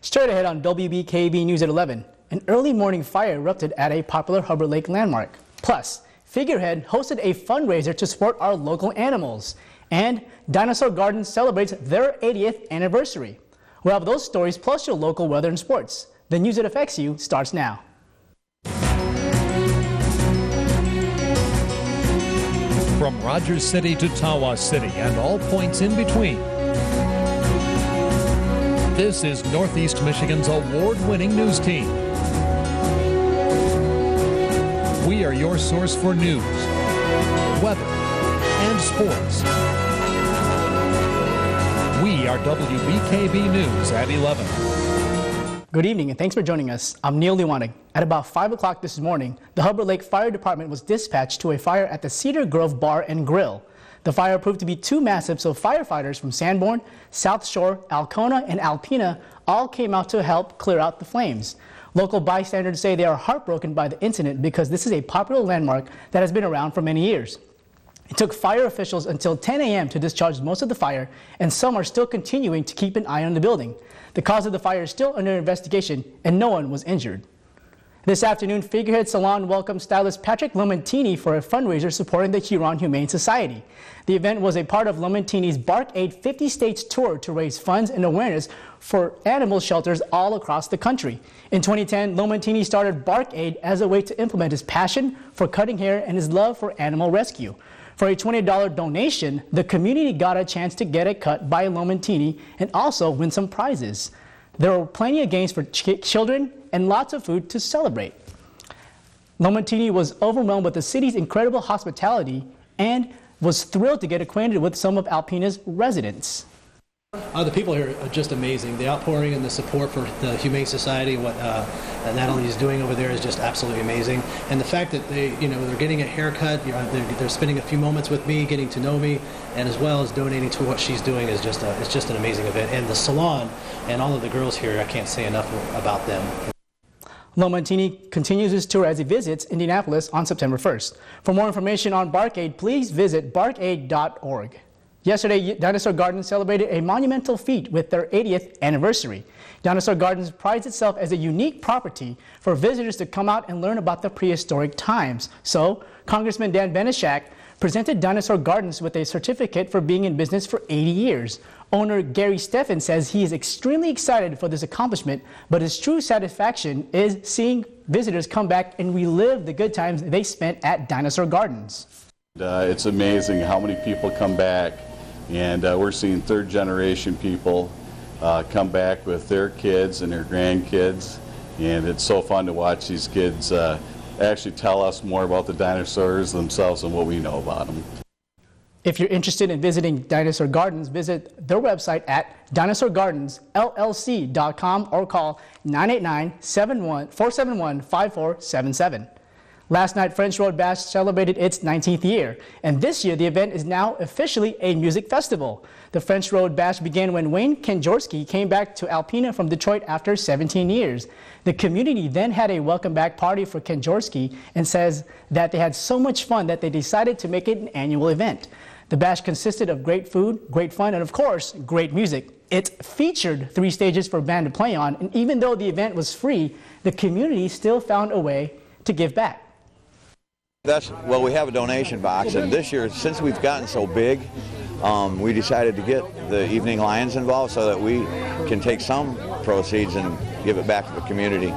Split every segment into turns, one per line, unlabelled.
Straight ahead on WBKB News at 11, an early morning fire erupted at a popular Hubbard Lake landmark. Plus, Figurehead hosted a fundraiser to support our local animals. And Dinosaur Gardens celebrates their 80th anniversary. We'll have those stories plus your local weather and sports. The news that affects you starts now.
From Rogers City to Tawas City and all points in between. This is Northeast Michigan's award-winning news team. We are your source for news, weather, and sports. We are WBKB News at 11.
Good evening and thanks for joining us. I'm Neil Liwanag. At about 5 o'clock this morning, the Hubbard Lake Fire Department was dispatched to a fire at the Cedar Grove Bar and Grill. The fire proved to be too massive, so firefighters from Sanborn, South Shore, Alcona, and Alpena all came out to help clear out the flames. Local bystanders say they are heartbroken by the incident because this is a popular landmark that has been around for many years. It took fire officials until 10 a.m. to discharge most of the fire, and some are still continuing to keep an eye on the building. The cause of the fire is still under investigation, and no one was injured. This afternoon, Figurehead Salon welcomed stylist Patrick Lomentini for a fundraiser supporting the Huron Humane Society. The event was a part of Lomentini's Bark Aid 50 States tour to raise funds and awareness for animal shelters all across the country. In 2010, Lomentini started Bark Aid as a way to implement his passion for cutting hair and his love for animal rescue. For a $20 donation, the community got a chance to get a cut by Lomentini and also win some prizes. There were plenty of games for children and lots of food to celebrate. Lomentini was overwhelmed with the city's incredible hospitality and was thrilled to get acquainted with some of Alpena's residents.
The people here are just amazing. The outpouring and the support for the Humane Society, what Natalie is doing over there is just absolutely amazing. And the fact that they're getting a haircut, they're spending a few moments with me, getting to know me, and as well as donating to what she's doing is just it's just an amazing event. And the salon and all of the girls here, I can't say enough about them.
Lomentini continues his tour as he visits Indianapolis on September 1st. For more information on Bark Aid, please visit barkaid.org. Yesterday, Dinosaur Gardens celebrated a monumental feat with their 80th anniversary. Dinosaur Gardens prides itself as a unique property for visitors to come out and learn about the prehistoric times. So, Congressman Dan Benishak presented Dinosaur Gardens with a certificate for being in business for 80 years. Owner Gary Steffen says he is extremely excited for this accomplishment, but his true satisfaction is seeing visitors come back and relive the good times they spent at Dinosaur Gardens.
It's amazing how many people come back, and we're seeing third generation people come back with their kids and their grandkids, and it's so fun to watch these kids actually tell us more about the dinosaurs themselves and what we know about them.
If you're interested in visiting Dinosaur Gardens, visit their website at dinosaurgardensllc.com or call 989-471-5477. Last night, French Road Bash celebrated its 19th year, and this year the event is now officially a music festival. The French Road Bash began when Wayne Kanjorski came back to Alpena from Detroit after 17 years. The community then had a welcome back party for Kanjorski and says that they had so much fun that they decided to make it an annual event. The bash consisted of great food, great fun, and of course, great music. It featured 3 stages for band to play on, and even though the event was free, the community still found a way to give back.
Well, we have a donation box, and this year, since we've gotten so big, we decided to get the Evening Lions involved so that we can take some proceeds and give it back to the community.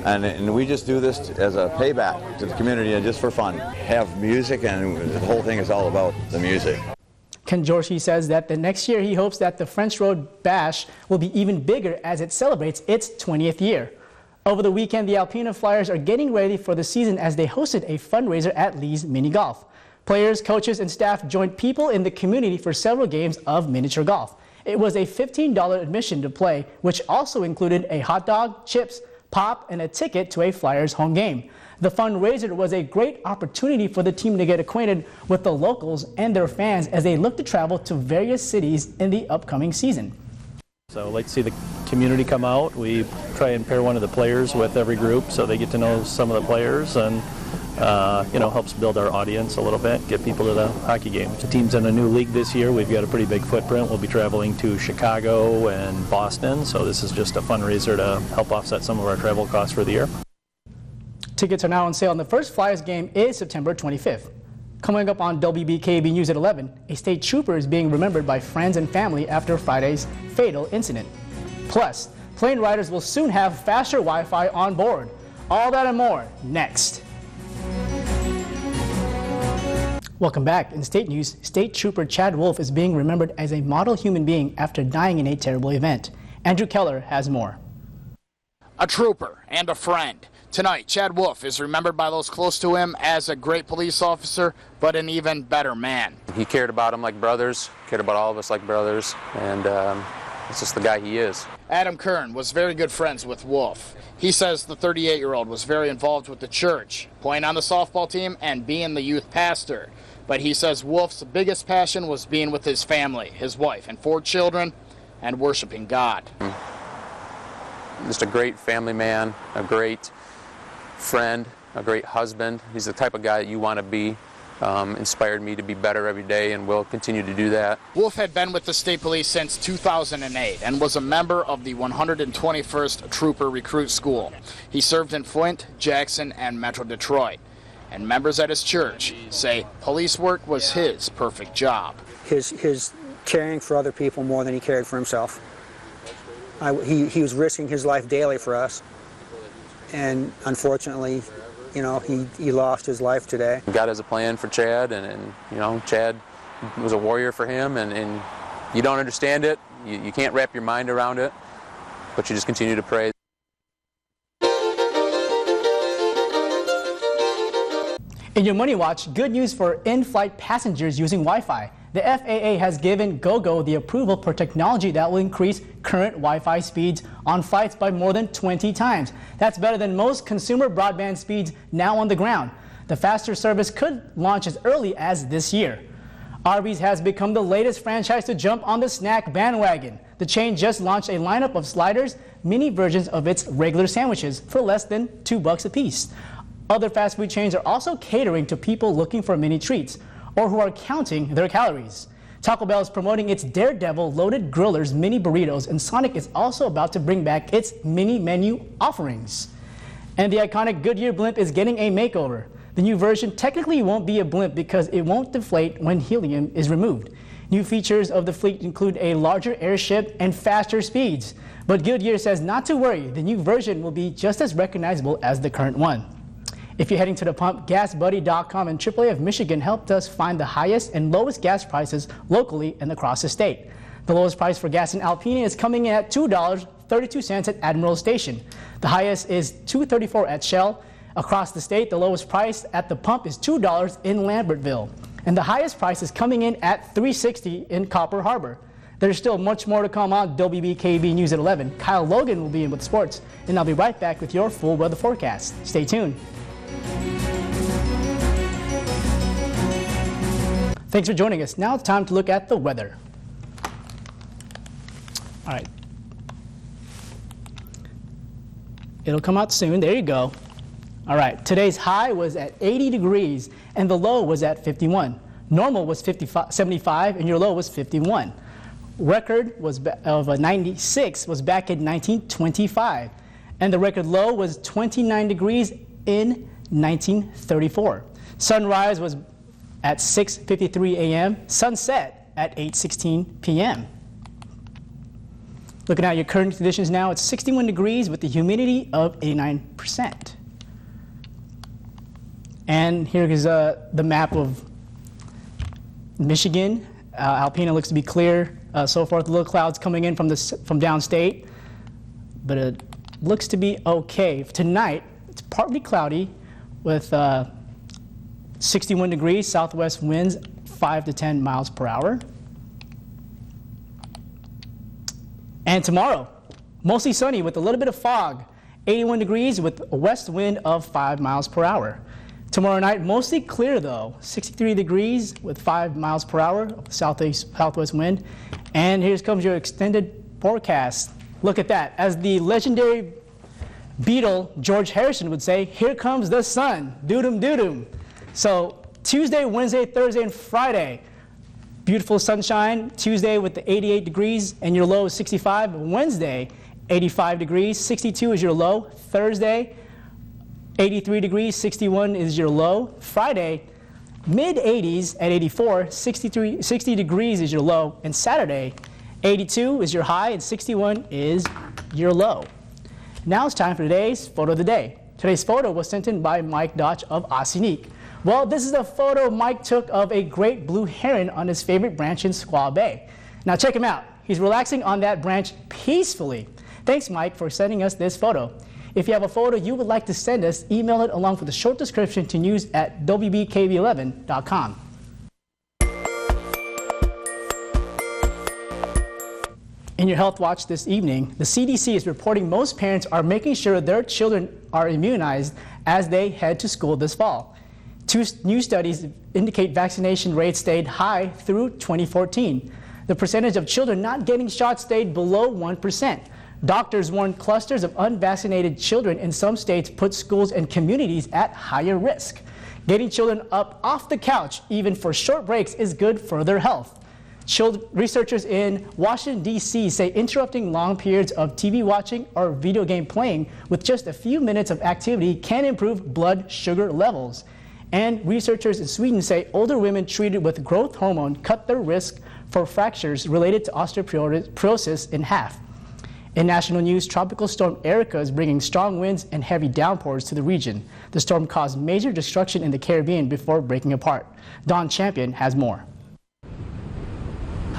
And we just do this as a payback to the community and just for fun. Have music, and the whole thing is all about the music.
Kanjorski says that the next year he hopes that the French Road Bash will be even bigger as it celebrates its 20th year. Over the weekend, the Alpena Flyers are getting ready for the season as they hosted a fundraiser at Lee's Mini Golf. Players, coaches, and staff joined people in the community for several games of miniature golf. It was a $15 admission to play, which also included a hot dog, chips, pop, and a ticket to a Flyers home game. The fundraiser was a great opportunity for the team to get acquainted with the locals and their fans as they look to travel to various cities in the upcoming season.
So I'd like to see the community come out. We try and pair one of the players with every group so they get to know some of the players, and helps buid our audience a little bit, get people to the hockey games. The team's in a new league this year. We've got a pretty big footprint. We'll be traveling to Chicago and Boston, so this is just a fundraiser to help offset some of our travel costs for the year.
Tickets are now on sale, and the first Flyers game is September 25th. Coming up on WBKB News at 11, a state trooper is being remembered by friends and family after Friday's fatal incident. Plus, plane riders will soon have faster Wi-Fi on board. All that and more next. Welcome back. In state news, State Trooper Chad Wolf is being remembered as a model human being after dying in a terrible event. Andrew Keller has more.
A trooper and a friend. Tonight, Chad Wolf is remembered by those close to him as a great police officer, but an even better man.
He cared about them like brothers, cared about all of us like brothers, and it's just the guy he is.
Adam Kern was very good friends with Wolf. He says the 38-year-old was very involved with the church, playing on the softball team and being the youth pastor. But he says Wolf's biggest passion was being with his family, his wife, and 4 children, and worshiping God.
Just a great family man, a great friend, a great husband. He's the type of guy that you want to be. Inspired me to be better every day, and will continue to do that.
Wolf had been with the state police since 2008 and was a member of the 121st Trooper Recruit School. He served in Flint, Jackson, and Metro Detroit. And members at his church say police work was his perfect job.
His caring for other people more than he cared for himself. He was risking his life daily for us, and unfortunately, he lost his life today.
God has a plan for Chad, and Chad was a warrior for him, and you don't understand it, you can't wrap your mind around it, but you just continue to pray.
In your Money Watch, good news for in-flight passengers using Wi-Fi. The FAA has given GoGo the approval for technology that will increase current Wi-Fi speeds on flights by more than 20 times. That's better than most consumer broadband speeds now on the ground. The faster service could launch as early as this year. Arby's has become the latest franchise to jump on the snack bandwagon. The chain just launched a lineup of sliders, mini versions of its regular sandwiches for less than $2 a piece. Other fast food chains are also catering to people looking for mini treats or who are counting their calories. Taco Bell is promoting its Daredevil Loaded Grillers mini burritos, and Sonic is also about to bring back its mini menu offerings. And the iconic Goodyear blimp is getting a makeover. The new version technically won't be a blimp because it won't deflate when helium is removed. New features of the fleet include a larger airship and faster speeds. But Goodyear says not to worry, the new version will be just as recognizable as the current one. If you're heading to the pump, GasBuddy.com and AAA of Michigan helped us find the highest and lowest gas prices locally and across the state. The lowest price for gas in Alpena is coming in at $2.32 at Admiral Station. The highest is $2.34 at Shell. Across the state, the lowest price at the pump is $2 in Lambertville. And the highest price is coming in at $3.60 in Copper Harbor. There's still much more to come on WBKB News at 11. Kyle Logan will be in with sports, and I'll be right back with your full weather forecast. Stay tuned. Thanks for joining us. Now it's time to look at the weather. All right. It'll come out soon. There you go. All right. Today's high was at 80 degrees and the low was at 51. Normal was 75 and your low was 51. Record was of 96 was back in 1925. And the record low was 29 degrees in 1934. Sunrise was at 6:53 a.m., sunset at 8:16 p.m. Looking at your current conditions now, it's 61 degrees with the humidity of 89%. And here is the map of Michigan. Alpena looks to be clear so far. The little clouds coming in from downstate, but it looks to be okay. Tonight, it's partly cloudy with 61 degrees, southwest winds 5 to 10 miles per hour. And tomorrow, mostly sunny with a little bit of fog, 81 degrees with a west wind of 5 miles per hour. Tomorrow night, mostly clear though, 63 degrees with 5 miles per hour, southwest wind. And here comes your extended forecast. Look at that. As the legendary Beatle George Harrison would say, "Here comes the sun, doo-dum doo-dum." So Tuesday, Wednesday, Thursday, and Friday, beautiful sunshine. Tuesday with the 88 degrees and your low is 65. Wednesday, 85 degrees, 62 is your low. Thursday, 83 degrees, 61 is your low. Friday, mid-80s at 84, 60 degrees is your low. And Saturday, 82 is your high and 61 is your low. Now it's time for today's photo of the day. Today's photo was sent in by Mike Dodge of Ossinik. Well, this is a photo Mike took of a great blue heron on his favorite branch in Squaw Bay. Now check him out. He's relaxing on that branch peacefully. Thanks, Mike, for sending us this photo. If you have a photo you would like to send us, email it along with a short description to news@wbkb11.com. In your Health Watch this evening, the CDC is reporting most parents are making sure their children are immunized as they head to school this fall. 2 new studies indicate vaccination rates stayed high through 2014. The percentage of children not getting shots stayed below 1%. Doctors warn clusters of unvaccinated children in some states put schools and communities at higher risk. Getting children up off the couch, even for short breaks, is good for their health. Researchers in Washington, D.C. say interrupting long periods of TV watching or video game playing with just a few minutes of activity can improve blood sugar levels. And researchers in Sweden say older women treated with growth hormone cut their risk for fractures related to osteoporosis in half. In national news, Tropical Storm Erica is bringing strong winds and heavy downpours to the region. The storm caused major destruction in the Caribbean before breaking apart. Don Champion has more.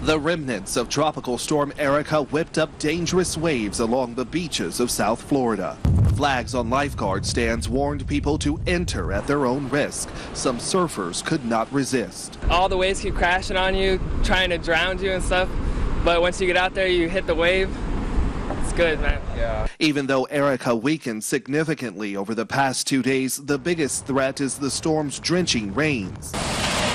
The remnants of Tropical Storm Erica whipped up dangerous waves along the beaches of South Florida. Flags on lifeguard stands warned people to enter at their own risk. Some surfers could not resist.
All the waves keep crashing on you, trying to drown you and stuff. But once you get out there, you hit the wave. It's good, man. Yeah.
Even though Erica weakened significantly over the past 2 days, the biggest threat is the storm's drenching rains.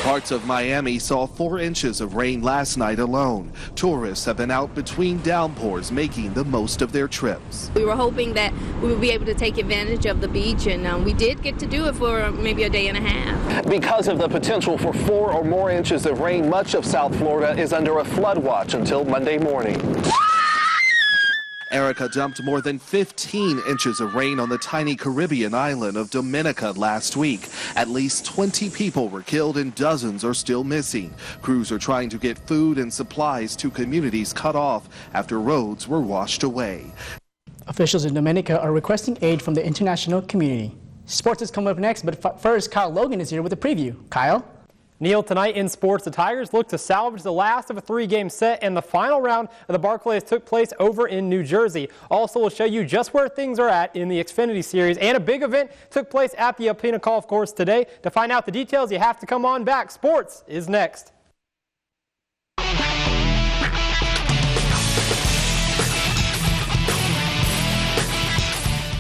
Parts of Miami saw 4 inches of rain last night alone. Tourists have been out between downpours making the most of their trips.
We were hoping that we would be able to take advantage of the beach, and we did get to do it for maybe a day and a half.
Because of the potential for 4 or more inches of rain, much of South Florida is under a flood watch until Monday morning.
Erica dumped more than 15 inches of rain on the tiny Caribbean island of Dominica last week. At least 20 people were killed and dozens are still missing. Crews are trying to get food and supplies to communities cut off after roads were washed away.
Officials in Dominica are requesting aid from the international community. Sports is coming up next, but first, Kyle Logan is here with a preview. Kyle?
Neil, tonight in sports, the Tigers look to salvage the last of a 3-game set, and the final round of the Barclays took place over in New Jersey. Also, we'll show you just where things are at in the Xfinity Series, and a big event took place at the Alpena Golf Course today. To find out the details, you have to come on back. Sports is next.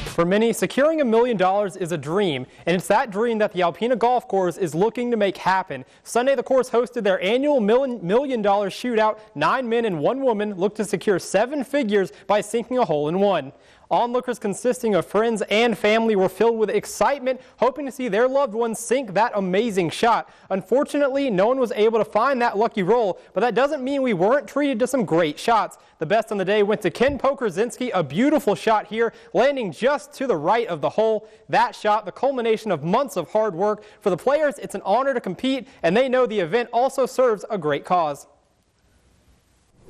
For many, securing $1 million is a dream, and it's that dream that the Alpena Golf Course is looking to make happen. Sunday, the course hosted their annual $1 million shootout. 9 men and 1 woman looked to secure 7 figures by sinking a hole-in-one. Onlookers consisting of friends and family were filled with excitement, hoping to see their loved ones sink that amazing shot. Unfortunately, no one was able to find that lucky roll, but that doesn't mean we weren't treated to some great shots. The best on the day went to Ken Pokorzinski, a beautiful shot here, landing just to the right of the hole. That shot, the culmination of months of hard work. For the players, it's an honor to compete, and they know the event also serves a great cause.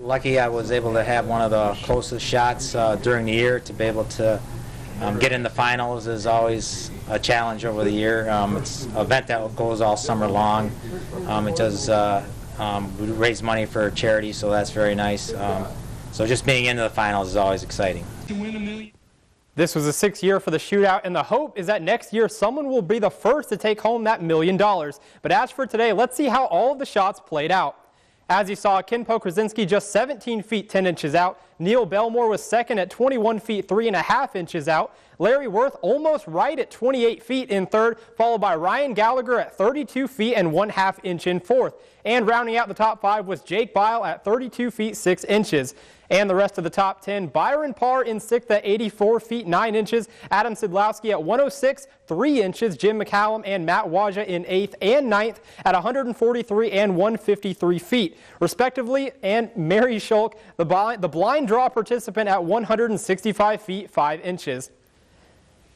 Lucky I was able to have one of the closest shots during the year. To be able to get in the finals is always a challenge over the year. It's an event that goes all summer long. It does raise money for charity, so that's very nice. So just being into the finals is always exciting.
This was the 6th year for the shootout, and the hope is that next year someone will be the first to take home that $1 million. But as for today, let's see how all of the shots played out. As you saw, Ken Pokorzinski just 17 feet 10 inches out. Neil Belmore was second at 21 feet 3.5 inches out. Larry Worth almost right at 28 feet in third, followed by Ryan Gallagher at 32 feet and 1/2 inch in fourth. And rounding out the top 5 was Jake Bile at 32 feet 6 inches. And the rest of the top 10, Byron Parr in 6th at 84 feet 9 inches, Adam Sidlowski at 106, 3 inches, Jim McCallum and Matt Waja in 8th and 9th at 143 and 153 feet, respectively, and Mary Schulk, the blind draw participant, at 165 feet 5 inches.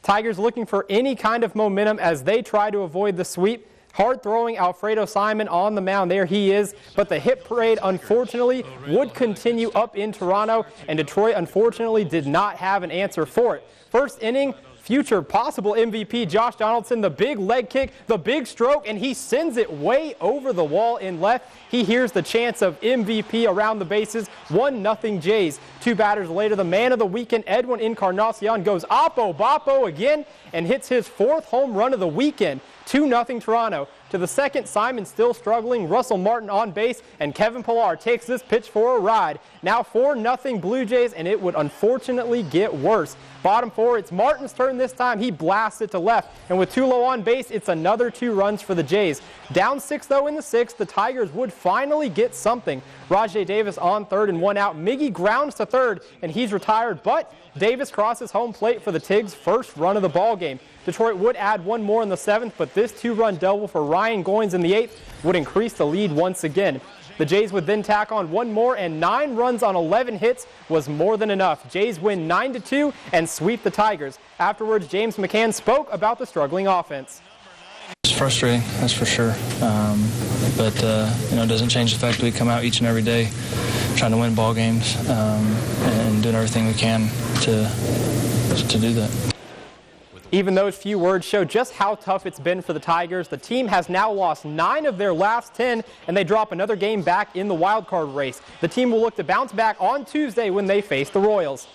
Tigers looking for any kind of momentum as they try to avoid the sweep. Hard-throwing Alfredo Simon on the mound. There he is. But the hit parade, unfortunately, would continue up in Toronto, and Detroit, unfortunately, did not have an answer for it. First inning, future possible MVP Josh Donaldson, the big leg kick, the big stroke, and he sends it way over the wall in left. He hears the chants of MVP around the bases. 1-0 Jays. 2 batters later, the man of the weekend, Edwin Encarnacion, goes oppo boppo again and hits his 4th home run of the weekend. 2-0 Toronto. To the second, Simon still struggling, Russell Martin on base, and Kevin Pillar takes this pitch for a ride. Now 4-0 Blue Jays, and it would unfortunately get worse. Bottom 4, it's Martin's turn this time. He blasts it to left, and with 2 low on base, it's another 2 runs for the Jays. Down 6, though, in the 6th, the Tigers would finally get something. Rajay Davis on 3rd and 1 out. Miggy grounds to 3rd, and he's retired, but Davis crosses home plate for the Tigs' first run of the ball game. Detroit would add 1 more in the 7th, but this 2-run double for Ryan Goins in the 8th would increase the lead once again. The Jays would then tack on 1 more, and 9 runs on 11 hits was more than enough. Jays win 9-2 and sweep the Tigers. Afterwards, James McCann spoke about the struggling offense.
It's frustrating, that's for sure. But it doesn't change the fact that we come out each and every day trying to win ball games and doing everything we can to do that.
Even those few words show just how tough it's been for the Tigers. The team has now lost 9 of their last 10, and they drop another game back in the wild card race. The team will look to bounce back on Tuesday when they face the Royals.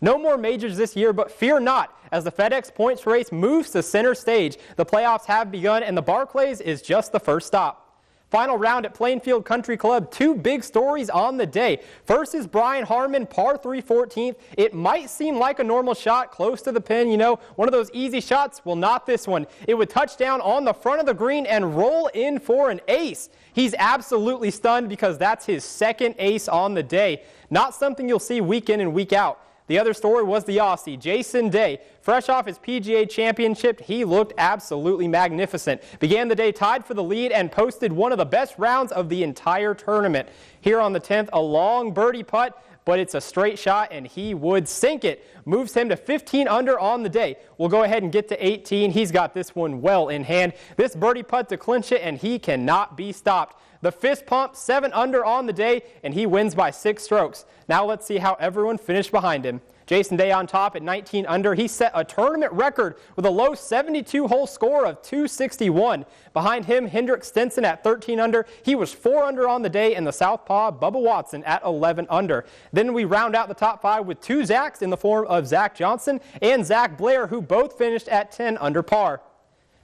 No more majors this year, but fear not, as the FedEx points race moves to center stage. The playoffs have begun, and the Barclays is just the first stop. Final round at Plainfield Country Club, 2 big stories on the day. First is Brian Harman, par 3 14th. It might seem like a normal shot, close to the pin, one of those easy shots. Well, not this one. It would touch down on the front of the green and roll in for an ace. He's absolutely stunned because that's his 2nd ace on the day. Not something you'll see week in and week out. The other story was the Aussie, Jason Day. Fresh off his PGA championship, he looked absolutely magnificent. Began the day tied for the lead and posted one of the best rounds of the entire tournament. Here on the 10th, a long birdie putt, but it's a straight shot and he would sink it. Moves him to 15 under on the day. We'll go ahead and get to 18. He's got this one well in hand. This birdie putt to clinch it, and he cannot be stopped. The fist pump, 7 under on the day, and he wins by 6 strokes. Now let's see how everyone finished behind him. Jason Day on top at 19 under. He set a tournament record with a low 72-hole score of 261. Behind him, Hendrik Stenson at 13 under. He was 4 under on the day, and the southpaw, Bubba Watson, at 11 under. Then we round out the top 5 with 2 Zacks in the form of Zach Johnson and Zach Blair, who both finished at 10 under par.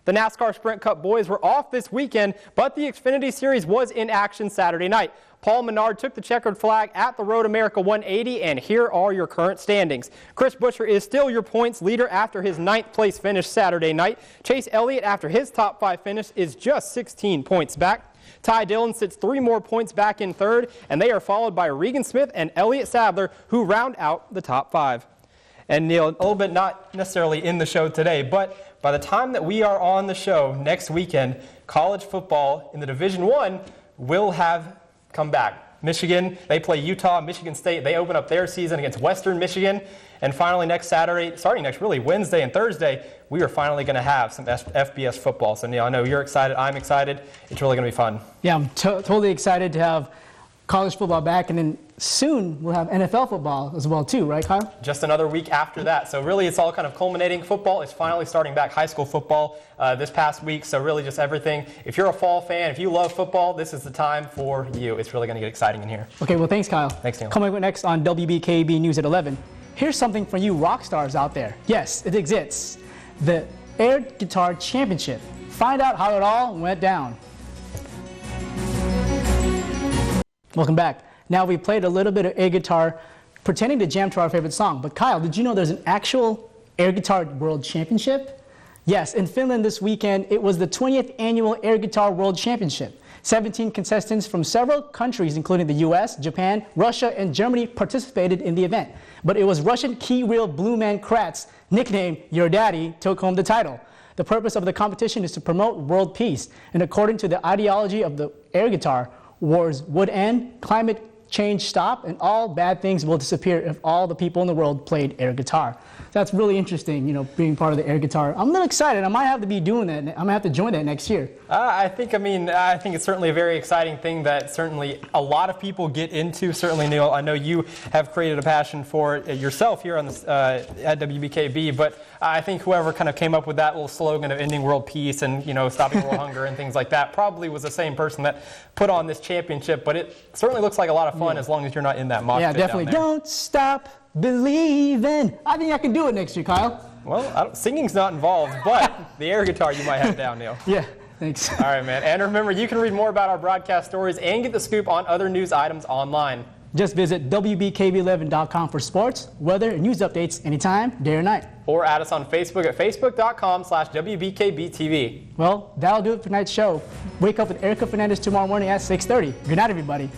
The NASCAR Sprint Cup boys were off this weekend, but the Xfinity Series was in action Saturday night. Paul Menard took the checkered flag at the Road America 180, and here are your current standings. Chris Buescher is still your points leader after his 9th place finish Saturday night. Chase Elliott, after his top 5 finish, is just 16 points back. Ty Dillon sits 3 more points back in 3rd, and they are followed by Regan Smith and Elliott Sadler, who round out the top 5. And Neil, a little bit not necessarily in the show today, but by the time that we are on the show next weekend, college football in the Division I will have come back. Michigan, they play Utah. Michigan State, they open up their season against Western Michigan. And finally next Saturday, starting next really Wednesday and Thursday, we are finally going to have some FBS football. So Neil, I know you're excited. I'm excited. It's really going to be fun.
Yeah, I'm totally excited to have college football back, and then soon we'll have NFL football as well too, right, Kyle?
Just another week after that. So really it's all kind of culminating. Football is finally starting back, high school football this past week. So really just everything. If you're a fall fan, if you love football, this is the time for you. It's really going to get exciting in here.
Okay, well, thanks, Kyle.
Thanks, Neil.
Coming up next on WBKB News at 11, here's something for you rock stars out there. Yes, it exists. The Air Guitar Championship. Find out how it all went down. Welcome back. Now we played a little bit of air guitar pretending to jam to our favorite song. But Kyle, did you know there's an actual Air Guitar World Championship? Yes, in Finland this weekend, it was the 20th annual Air Guitar World Championship. 17 contestants from several countries, including the U.S., Japan, Russia, and Germany, participated in the event. But it was Russian key reel Blue Man Kratz, nicknamed Your Daddy, took home the title. The purpose of the competition is to promote world peace, and according to the ideology of the air guitar, wars would end, climate change stop, and all bad things will disappear if all the people in the world played air guitar. That's really interesting, you know, being part of the air guitar. I'm a little excited. I might have to be doing that. I'm going to have to join that next year.
I think it's certainly a very exciting thing that certainly a lot of people get into. Certainly, Neil, I know you have created a passion for it yourself here on this, at WBKB, but I think whoever kind of came up with that little slogan of ending world peace and, you know, stopping world hunger and things like that probably was the same person that put on this championship, but it certainly looks like a lot of fun as long as you're not in that mosh pit down there.
Yeah, definitely. Don't stop believing. I think I can do it next year, Kyle.
Well, singing's not involved, but the air guitar you might have down, Neil.
Yeah, thanks.
All right, man. And remember, you can read more about our broadcast stories and get the scoop on other news items online.
Just visit WBKB11.com for sports, weather, and news updates anytime, day or night.
Or add us on Facebook at facebook.com/WBKBTV.
Well, that'll do it for tonight's show. Wake up with Erica Fernandez tomorrow morning at 6:30. Good night, everybody.